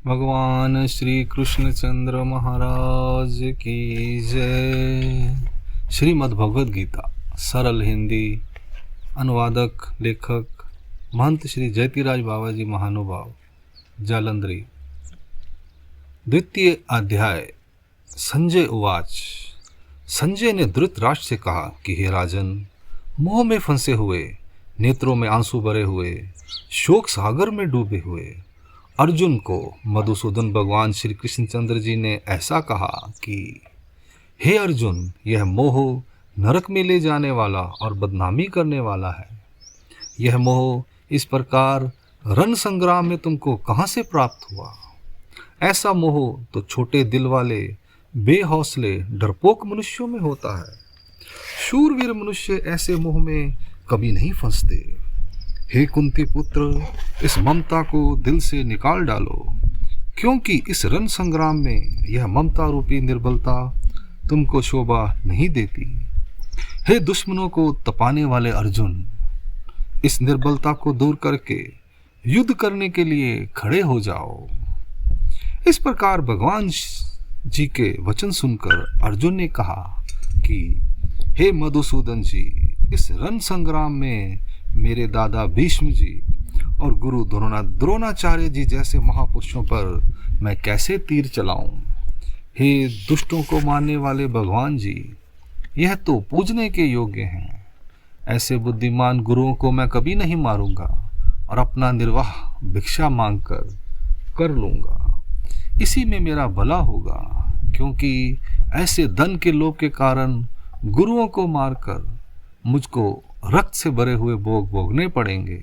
भगवान श्री कृष्णचंद्र महाराज की जय। श्रीमद् भगवद गीता सरल हिंदी। अनुवादक लेखक महंत श्री जयतीराज बाबा जी महानुभाव जालंधरी। द्वितीय अध्याय। संजय उवाच। संजय ने धृतराष्ट्र से कहा कि हे राजन, मोह में फंसे हुए, नेत्रों में आंसू भरे हुए, शोक सागर में डूबे हुए अर्जुन को मधुसूदन भगवान श्री कृष्णचंद्र जी ने ऐसा कहा कि हे अर्जुन, यह मोह नरक में ले जाने वाला और बदनामी करने वाला है। यह मोह इस प्रकार रण संग्राम में तुमको कहाँ से प्राप्त हुआ? ऐसा मोह तो छोटे दिल वाले, बेहौसले, डरपोक मनुष्यों में होता है। शूरवीर मनुष्य ऐसे मोह में कभी नहीं फंसते। हे कुंती पुत्र, इस ममता को दिल से निकाल डालो, क्योंकि इस रण संग्राम में यह ममता रूपी निर्बलता तुमको शोभा नहीं देती। हे दुश्मनों को तपाने वाले अर्जुन, इस निर्बलता को दूर करके युद्ध करने के लिए खड़े हो जाओ। इस प्रकार भगवान जी के वचन सुनकर अर्जुन ने कहा कि हे मधुसूदन जी, इस रण संग्राम में मेरे दादा भीष्म जी और गुरु द्रोणाचार्य जी जैसे महापुरुषों पर मैं कैसे तीर चलाऊं? हे दुष्टों को मारने वाले भगवान जी, यह तो पूजने के योग्य हैं। ऐसे बुद्धिमान गुरुओं को मैं कभी नहीं मारूंगा और अपना निर्वाह भिक्षा मांग कर लूंगा। इसी में मेरा भला होगा, क्योंकि ऐसे धन के लोभ के कारण गुरुओं को मारकर मुझको रक्त से भरे हुए भोग भोगने पड़ेंगे,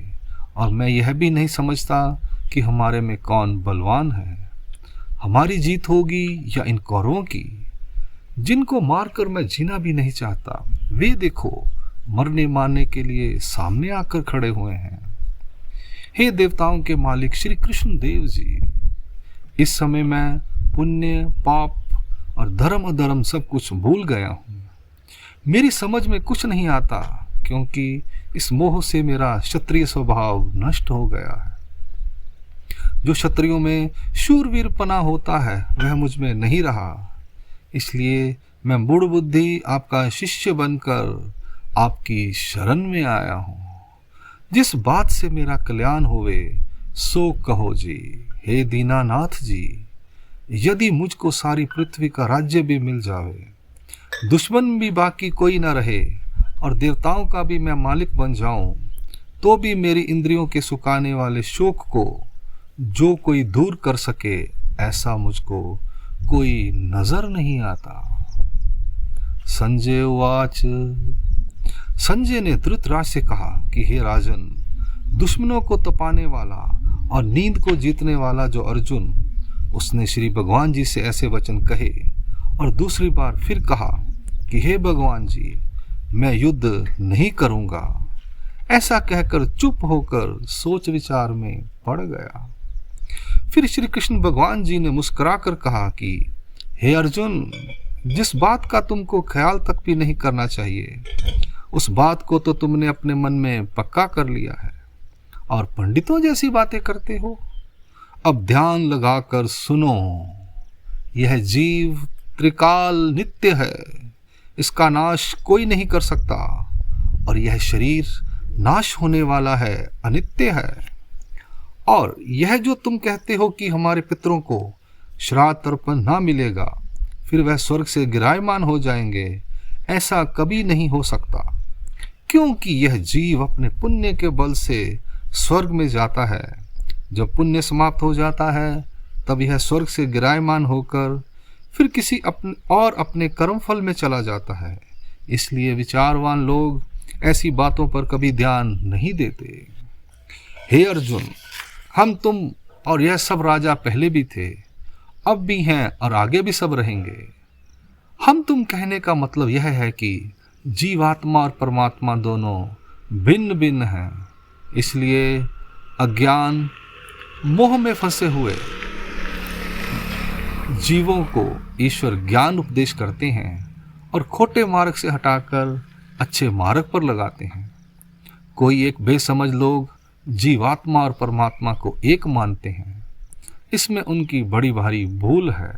और मैं यह भी नहीं समझता कि हमारे में कौन बलवान है। हमारी जीत होगी या इन कौरवों की, जिनको मारकर मैं जीना भी नहीं चाहता। वे देखो, मरने मारने के लिए सामने आकर खड़े हुए हैं। हे देवताओं के मालिक श्री कृष्ण देव जी, इस समय मैं पुण्य, पाप और धर्म अधर्म सब कुछ भूल गया हूँ। मेरी समझ में कुछ नहीं आता, क्योंकि इस मोह से मेरा क्षत्रिय स्वभाव नष्ट हो गया है। जो क्षत्रियों में शूरवीरपना होता है वह मुझ में नहीं रहा। इसलिए मैं मूढ़ बुद्धि आपका शिष्य बनकर आपकी शरण में आया हूँ। जिस बात से मेरा कल्याण होवे सो कहो जी। हे दीनानाथ जी, यदि मुझको सारी पृथ्वी का राज्य भी मिल जावे, दुश्मन भी बाकी कोई न रहे और देवताओं का भी मैं मालिक बन जाऊं, तो भी मेरी इंद्रियों के सुखाने वाले शोक को जो कोई दूर कर सके, ऐसा मुझको कोई नजर नहीं आता। संजय उवाच। संजय ने धृतराष्ट्र से कहा कि हे राजन, दुश्मनों को तपाने वाला और नींद को जीतने वाला जो अर्जुन, उसने श्री भगवान जी से ऐसे वचन कहे और दूसरी बार फिर कहा कि हे भगवान जी, मैं युद्ध नहीं करूंगा। ऐसा कहकर चुप होकर सोच विचार में पड़ गया। फिर श्री कृष्ण भगवान जी ने मुस्कुराकर कहा कि हे अर्जुन, जिस बात का तुमको ख्याल तक भी नहीं करना चाहिए, उस बात को तो तुमने अपने मन में पक्का कर लिया है और पंडितों जैसी बातें करते हो। अब ध्यान लगाकर सुनो। यह जीव त्रिकाल नित्य है, इसका नाश कोई नहीं कर सकता, और यह शरीर नाश होने वाला है, अनित्य है। और यह जो तुम कहते हो कि हमारे पितरों को श्राद्ध तर्पण ना मिलेगा, फिर वह स्वर्ग से गिरायमान हो जाएंगे, ऐसा कभी नहीं हो सकता, क्योंकि यह जीव अपने पुण्य के बल से स्वर्ग में जाता है। जब पुण्य समाप्त हो जाता है, तब यह स्वर्ग से गिरायमान होकर फिर किसी अपने कर्मफल में चला जाता है। इसलिए विचारवान लोग ऐसी बातों पर कभी ध्यान नहीं देते। हे अर्जुन, हम, तुम और यह सब राजा पहले भी थे, अब भी हैं और आगे भी सब रहेंगे। हम तुम कहने का मतलब यह है कि जीवात्मा और परमात्मा दोनों भिन्न भिन्न हैं। इसलिए अज्ञान, मोह में फंसे हुए जीवों को ईश्वर ज्ञान उपदेश करते हैं और खोटे मार्ग से हटाकर अच्छे मार्ग पर लगाते हैं। कोई एक बेसमझ लोग जीवात्मा और परमात्मा को एक मानते हैं, इसमें उनकी बड़ी भारी भूल है,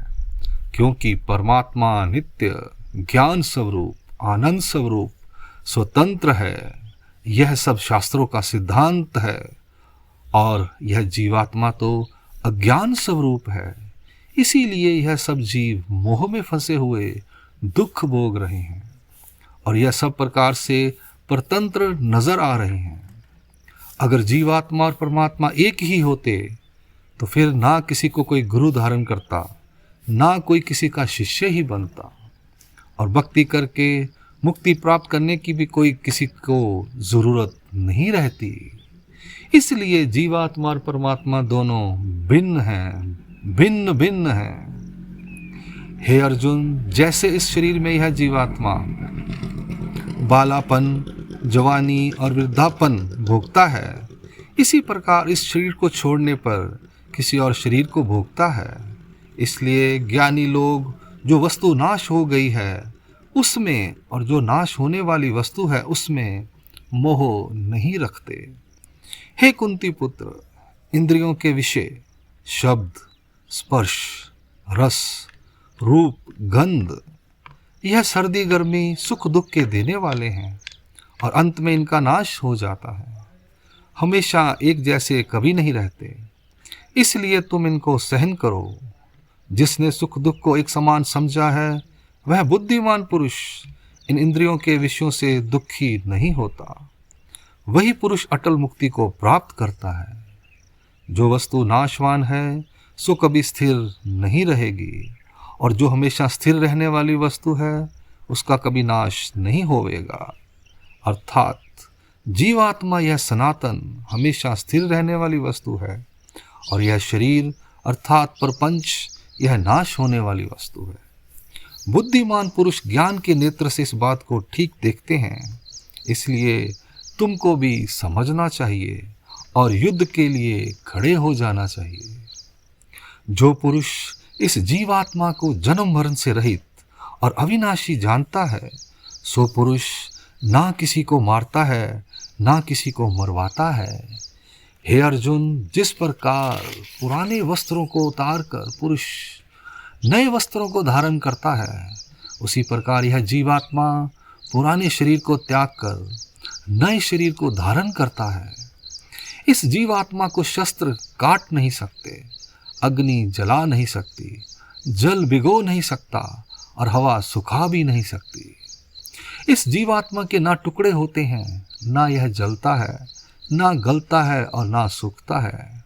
क्योंकि परमात्मा नित्य, ज्ञान स्वरूप, आनंद स्वरूप, स्वतंत्र है। यह सब शास्त्रों का सिद्धांत है, और यह जीवात्मा तो अज्ञान स्वरूप है। इसीलिए यह सब जीव मोह में फंसे हुए दुख भोग रहे हैं, और यह सब प्रकार से परतंत्र नजर आ रहे हैं। अगर जीवात्मा और परमात्मा एक ही होते तो फिर ना किसी को कोई गुरु धारण करता, ना कोई किसी का शिष्य ही बनता, और भक्ति करके मुक्ति प्राप्त करने की भी कोई किसी को जरूरत नहीं रहती। इसलिए जीवात्मा और परमात्मा दोनों भिन्न हैं, भिन्न भिन्न हैं। हे अर्जुन, जैसे इस शरीर में यह जीवात्मा बालापन, जवानी और वृद्धापन भोगता है, इसी प्रकार इस शरीर को छोड़ने पर किसी और शरीर को भोगता है। इसलिए ज्ञानी लोग जो वस्तु नाश हो गई है उसमें, और जो नाश होने वाली वस्तु है उसमें मोह नहीं रखते। हे कुंती पुत्र, इंद्रियों के विषय शब्द, स्पर्श, रस, रूप, गंध, यह सर्दी गर्मी सुख दुख के देने वाले हैं, और अंत में इनका नाश हो जाता है। हमेशा एक जैसे कभी नहीं रहते, इसलिए तुम इनको सहन करो। जिसने सुख दुख को एक समान समझा है वह बुद्धिमान पुरुष इन इंद्रियों के विषयों से दुखी नहीं होता। वही पुरुष अटल मुक्ति को प्राप्त करता है। जो वस्तु नाशवान है सो कभी स्थिर नहीं रहेगी, और जो हमेशा स्थिर रहने वाली वस्तु है उसका कभी नाश नहीं होवेगा। अर्थात जीवात्मा यह सनातन हमेशा स्थिर रहने वाली वस्तु है, और यह शरीर अर्थात प्रपंच यह नाश होने वाली वस्तु है। बुद्धिमान पुरुष ज्ञान के नेत्र से इस बात को ठीक देखते हैं, इसलिए तुमको भी समझना चाहिए और युद्ध के लिए खड़े हो जाना चाहिए। जो पुरुष इस जीवात्मा को जन्म मरण से रहित और अविनाशी जानता है, सो पुरुष ना किसी को मारता है, ना किसी को मरवाता है। हे अर्जुन, जिस प्रकार पुराने वस्त्रों को उतार कर पुरुष नए वस्त्रों को धारण करता है, उसी प्रकार यह जीवात्मा पुराने शरीर को त्याग कर नए शरीर को धारण करता है। इस जीवात्मा को शस्त्र काट नहीं सकते, अग्नि जला नहीं सकती, जल भिगो नहीं सकता, और हवा सुखा भी नहीं सकती। इस जीवात्मा के ना टुकड़े होते हैं, ना यह जलता है, ना गलता है और ना सूखता है।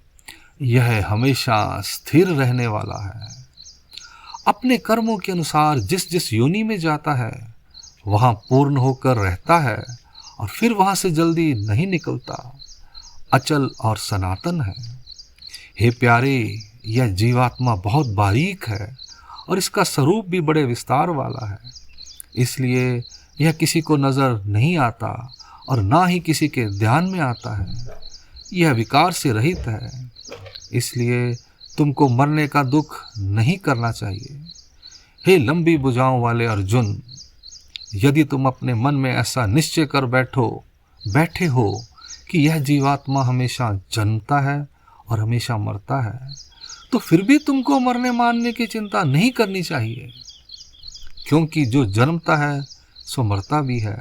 यह हमेशा स्थिर रहने वाला है। अपने कर्मों के अनुसार जिस जिस योनि में जाता है वहाँ पूर्ण होकर रहता है, और फिर वहाँ से जल्दी नहीं निकलता। अचल और सनातन है। हे प्यारे, यह जीवात्मा बहुत बारीक है, और इसका स्वरूप भी बड़े विस्तार वाला है। इसलिए यह किसी को नज़र नहीं आता, और ना ही किसी के ध्यान में आता है। यह विकार से रहित है, इसलिए तुमको मरने का दुख नहीं करना चाहिए। हे लंबी भुजाओं वाले अर्जुन, यदि तुम अपने मन में ऐसा निश्चय कर बैठे हो कि यह जीवात्मा हमेशा जन्मता है और हमेशा मरता है, तो फिर भी तुमको मरने मारने की चिंता नहीं करनी चाहिए, क्योंकि जो जन्मता है सो मरता भी है,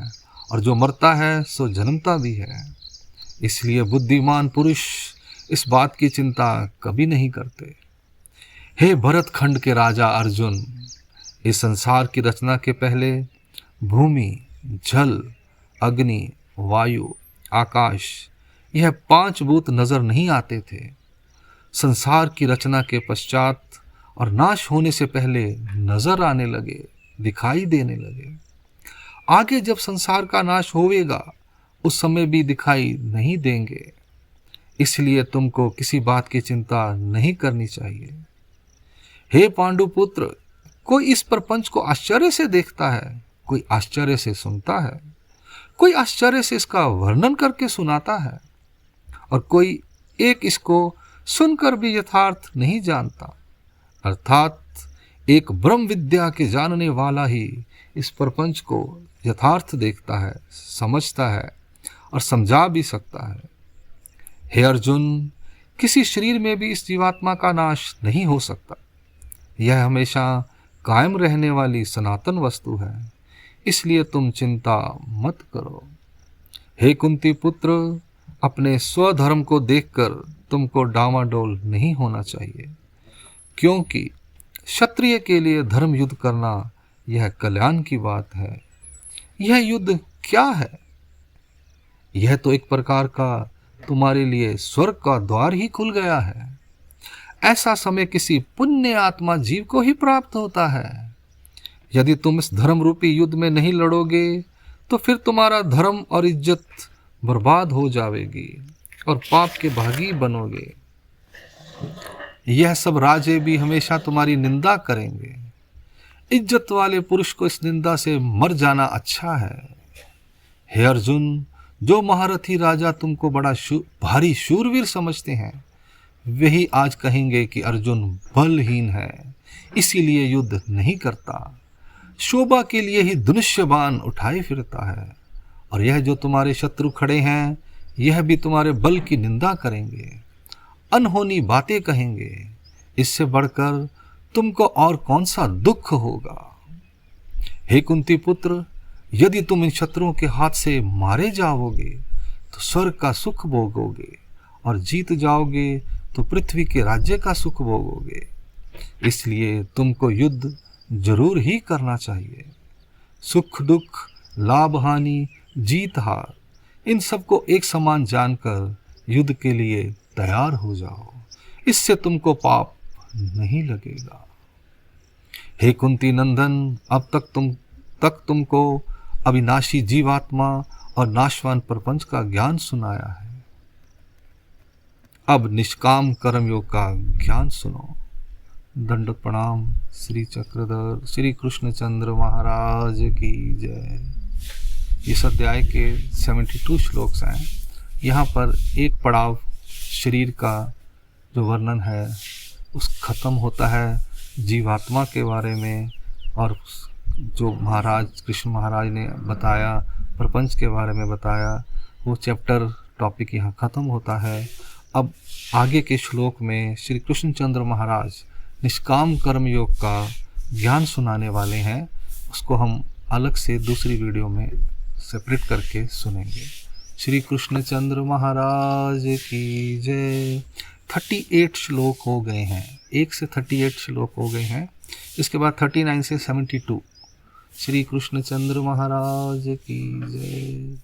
और जो मरता है सो जन्मता भी है। इसलिए बुद्धिमान पुरुष इस बात की चिंता कभी नहीं करते। हे भरत खंड के राजा अर्जुन, इस संसार की रचना के पहले भूमि, जल, अग्नि, वायु, आकाश, यह 5 भूत नजर नहीं आते थे। संसार की रचना के पश्चात और नाश होने से पहले नजर आने लगे, दिखाई देने लगे। आगे जब संसार का नाश होवेगा उस समय भी दिखाई नहीं देंगे। इसलिए तुमको किसी बात की चिंता नहीं करनी चाहिए। हे पांडुपुत्र, कोई इस प्रपंच को आश्चर्य से देखता है, कोई आश्चर्य से सुनता है, कोई आश्चर्य से इसका वर्णन करके सुनाता है, और कोई एक इसको सुनकर भी यथार्थ नहीं जानता। अर्थात एक ब्रह्म विद्या के जानने वाला ही इस प्रपंच को यथार्थ देखता है, समझता है और समझा भी सकता है। हे अर्जुन, किसी शरीर में भी इस जीवात्मा का नाश नहीं हो सकता। यह हमेशा कायम रहने वाली सनातन वस्तु है, इसलिए तुम चिंता मत करो। हे कुंती पुत्र, अपने स्वधर्म को देखकर तुमको डामाडोल नहीं होना चाहिए, क्योंकि क्षत्रिय के लिए धर्म युद्ध करना यह कल्याण की बात है। यह युद्ध क्या है? यह तो एक प्रकार का तुम्हारे लिए स्वर्ग का द्वार ही खुल गया है। ऐसा समय किसी पुण्य आत्मा जीव को ही प्राप्त होता है। यदि तुम इस धर्म रूपी युद्ध में नहीं लड़ोगे तो फिर तुम्हारा धर्म और इज्जत बर्बाद हो जाएगी और पाप के भागी बनोगे। यह सब राजे भी हमेशा तुम्हारी निंदा करेंगे। इज्जत वाले पुरुष को इस निंदा से मर जाना अच्छा है। हे अर्जुन, जो महारथी राजा तुमको बड़ा भारी शूरवीर समझते हैं, वही आज कहेंगे कि अर्जुन बलहीन है, इसीलिए युद्ध नहीं करता। शोभा के लिए ही धनुष्यबाण उठाए फिरता है। और यह जो तुम्हारे शत्रु खड़े हैं, यह भी तुम्हारे बल की निंदा करेंगे, अनहोनी बातें कहेंगे। इससे बढ़कर तुमको और कौन सा दुख होगा? हे कुंती पुत्र, यदि तुम इन शत्रुओं के हाथ से मारे जाओगे तो स्वर्ग का सुख भोगोगे, और जीत जाओगे तो पृथ्वी के राज्य का सुख भोगोगे। इसलिए तुमको युद्ध जरूर ही करना चाहिए। सुख दुख, लाभ हानि, जीत हार, इन सबको एक समान जानकर युद्ध के लिए तैयार हो जाओ। इससे तुमको पाप नहीं लगेगा। हे कुंती नंदन, अब तक तुमको अविनाशी जीवात्मा और नाशवान प्रपंच का ज्ञान सुनाया है। अब निष्काम कर्म योग का ज्ञान सुनो। दंडवत प्रणाम। श्री चक्रधर श्री कृष्णचंद्र महाराज की जय। इस अध्याय के 72 श्लोक हैं। यहाँ पर एक पड़ाव शरीर का जो वर्णन है उस खत्म होता है जीवात्मा के बारे में, और जो महाराज कृष्ण महाराज ने बताया प्रपंच के बारे में बताया, वो चैप्टर टॉपिक यहाँ ख़त्म होता है। अब आगे के श्लोक में श्री कृष्णचंद्र महाराज निष्काम कर्म योग का ज्ञान सुनाने वाले हैं। उसको हम अलग से दूसरी वीडियो में सेपरेट करके सुनेंगे। श्री कृष्णचंद्र महाराज की जय। 38 श्लोक हो गए हैं, 1 से 38 श्लोक हो गए हैं। इसके बाद 39 से 72। श्री कृष्णचंद्र महाराज की जय।